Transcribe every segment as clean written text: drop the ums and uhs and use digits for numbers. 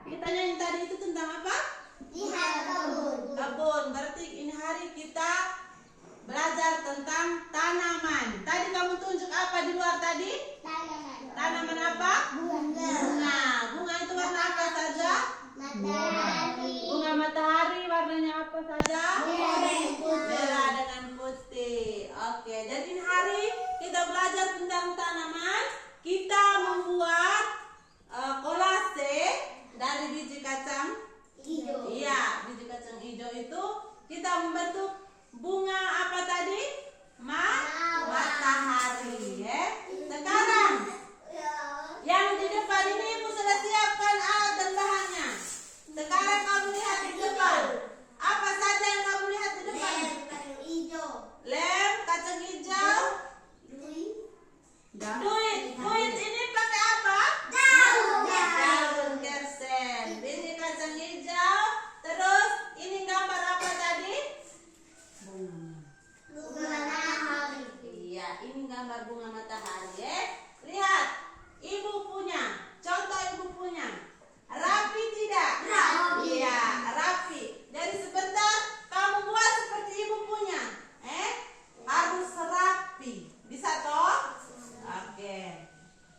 kita yang tadi itu tentang apa? Lihat kebun. Kebun. Berarti ini hari kita belajar tentang tanaman. Tadi kamu tunjuk apa di luar tadi? Tanaman. Tanaman apa? Bunga. Bunga. Bunga itu warna apa saja? Matahari. Bunga matahari warnanya apa saja? Merah dan putih. Merah dengan putih. Oke, jadi ini hari kita belajar tentang tanaman. Kita membuat kolase dari biji kacang Hijau. Iya, biji kacang hijau itu kita membentuk bunga apa tadi? Matahari. Ya. Sekarang yang di depan ini Ibu sudah siapkan alat dan bahannya. Sekarang kamu lihat di depan. Apa saja yang kamu lihat di depan? Kacang hijau. Lem, kacang hijau, duit. Duit ini pakai apa? Daun kersen. Biji kacang hijau. Terus ini gambar apa tadi? Bunga matahari. Iya, ini gambar bunga matahari. Ya. Lihat, Ibu punya. Contoh Ibu punya. Rapi tidak? Rapi. Iya, rapi. Jadi sebentar kamu buat seperti Ibu punya. Harus rapi. Bisa toh? Oke.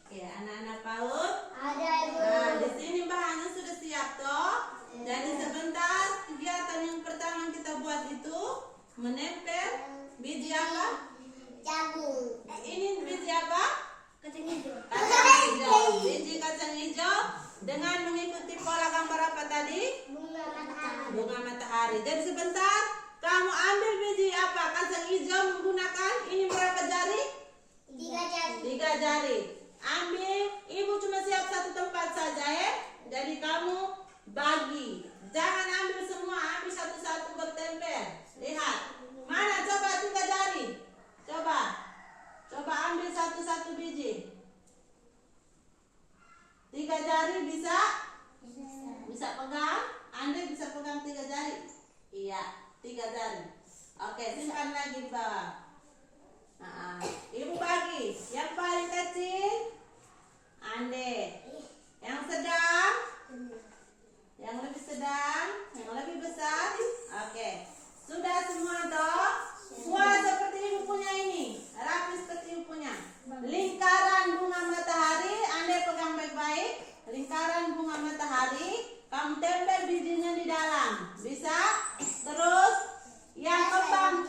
Oke, anak-anak PAUD. Ada ibu. Nah, di sini bahannya sudah siap toh. Jadi sebentar kegiatan yang pertama kita buat itu menempel biji apa? Jagung. Ini biji apa? Kacang hijau. Kacang hijau. Biji kacang hijau dengan mengikuti pola gambar apa tadi? Bunga matahari. Bunga matahari. Jadi sebentar kamu ambil biji apa? Kacang hijau menggunakan ini berapa jari? 3 jari. 3 jari. Ambil, Ibu cuma siap satu tempat saja ya. Jadi kamu bagi. Jangan ambil semua, ambil satu-satu bertempel. Lihat. Mana coba 3 jari? Coba. Coba ambil satu-satu biji. 3 jari bisa? Bisa pegang? Andai bisa pegang 3 jari? Iya, 3 jari. Oke, simpan lagi di bawah. Nah, Ibu bagi. Yang paling kecil Ande. Yang sedang, yang lebih sedang, yang lebih besar. Oke. Sudah semua toh? Buat seperti Ibu punya ini. Rapi seperti Ibu punya. Lingkaran bunga matahari, Ande pegang baik-baik. Lingkaran bunga matahari, kamu tempel bijinya di dalam. Bisa? Terus yang kembang.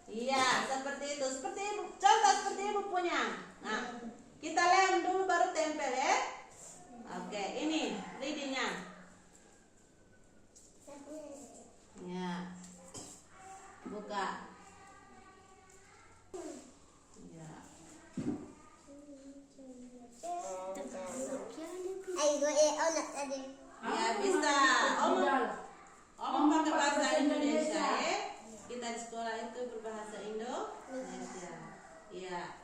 Iya, seperti itu. Seperti Ibu, contoh seperti Ibu punya. Nah, kita lem dulu baru tempel ya. Oke, ini lidinya. Ya. Buka. Ya. Ya, bisa. Om pakai bahasa Indonesia ya. Kita di sekolah itu berbahasa Indonesia. Iya.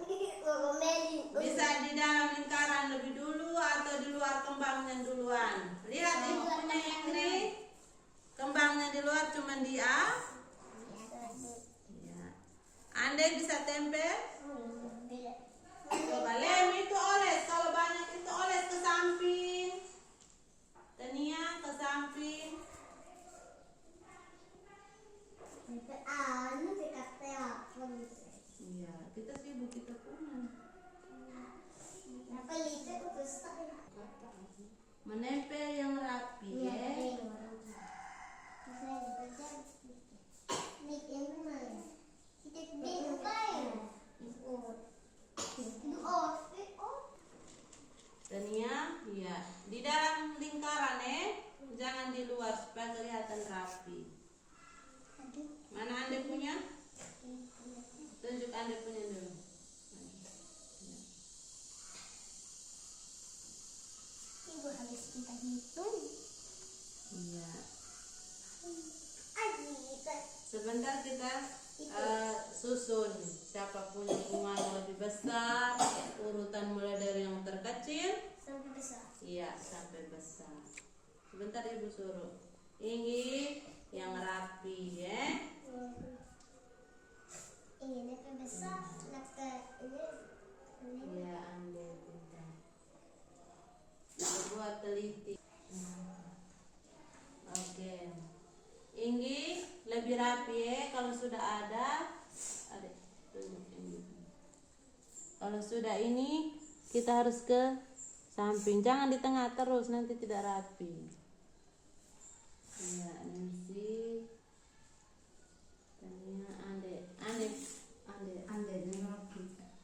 Bisa di dalam lingkaran lebih dulu atau di luar kembangnya duluan. Lihat Ibu punya yang ini. Kembangnya di luar cuma dia. Ya. Andai bisa tempel. Coba lem itu oles. Kalau banyak itu oles ke samping. Tenia ke samping. Iya, kita sibuk kita punya. Menempel yang rapi ya. Tania, iya. Di dalam lingkaran jangan di luar supaya kelihatan rapi. Mana Anda punya? Tunjuk Anda punya dulu. Ibu habis kita hitung. Iya. Sebentar kita susun siapa punya bunga yang lebih besar, urutan mulai dari yang terkecil Sampai besar. iya sampai besar. Sebentar Ibu suruh. Ini yang rapi ya. Ini lebih besar. Ini Iya, Anda pintar. Buat teliti. Inggi lebih rapi ya. Kalau sudah ada, kalau sudah ini kita harus ke samping. Jangan di tengah terus, nanti tidak rapi. Ya, Nancy. Tanya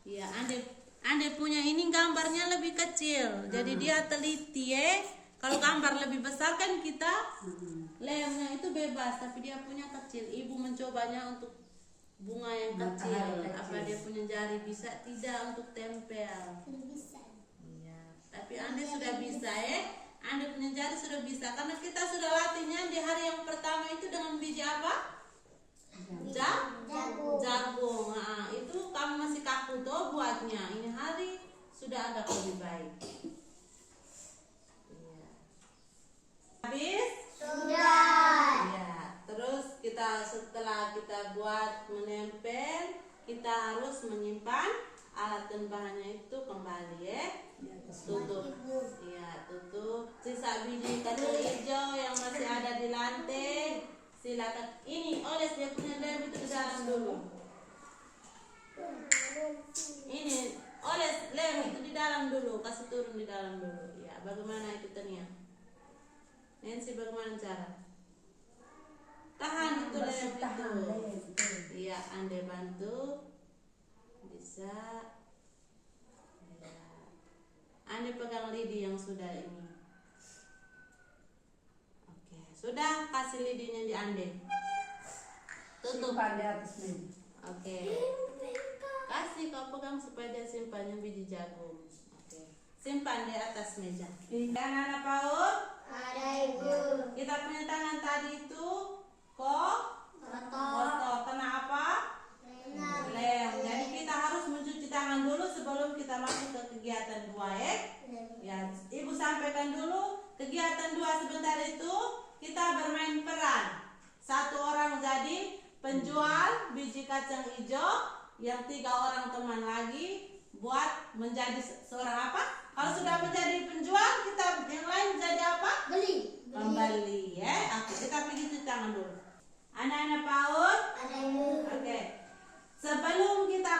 Iya, Ande punya ini gambarnya lebih kecil. Jadi dia teliti ya. Kalau gambar lebih besar kan kita lemnya itu bebas, tapi dia punya kecil. Ibu mencobanya untuk bunga yang kecil. Apa dia punya jari bisa tidak untuk tempel? Bisa. Iya. Tapi Ande sudah bisa ya. Ande punya jari sudah bisa karena kita sudah latihnya di hari yang pertama itu dengan biji apa? Jagung. Nah, itu kamu masih kaku tuh buatnya. Ini hari sudah agak lebih baik. Iya. Habis? Sudah. Ya. Terus kita setelah kita buat menempel, kita harus menyimpan alat dan bahannya itu kembali ya. Tutup. Iya, tutup. Sisa biji kacang hijau yang masih ada di lantai. Silakan ini oles dia punya lem itu di dalam dulu. Ini oles lem itu di dalam dulu, kasih turun di dalam dulu. Ya, bagaimana itu Tania? Nancy bagaimana cara? Tahan itu lem itu. Iya, Ande bantu. Bisa. Ya. Ande pegang lidi yang sudah ini. Sudah, kasih lidinya di Ande. Tutup. Simpan di atas meja. Oke. Kasih kau pegang supaya dia simpannya biji jagung. Oke. Simpan di atas meja. Anak-anak PAUD. Ada Ibu. Kita punya tangan tadi itu kotor. Kenapa? Lem. Jadi kita harus mencuci tangan dulu sebelum kita masuk ke kegiatan 2 ya. Ya, Ibu sampaikan dulu kegiatan 2 sebentar itu. Kita bermain peran. 1 orang jadi penjual biji kacang hijau, yang 3 orang teman lagi buat menjadi seorang apa? Kalau sudah menjadi penjual, kita yang lain jadi apa? Beli. Pembeli ya. Oke, kita pergi cuci tangan dulu. Anak-anak PAUD. Ada Ibu. Oke. Sebelum kita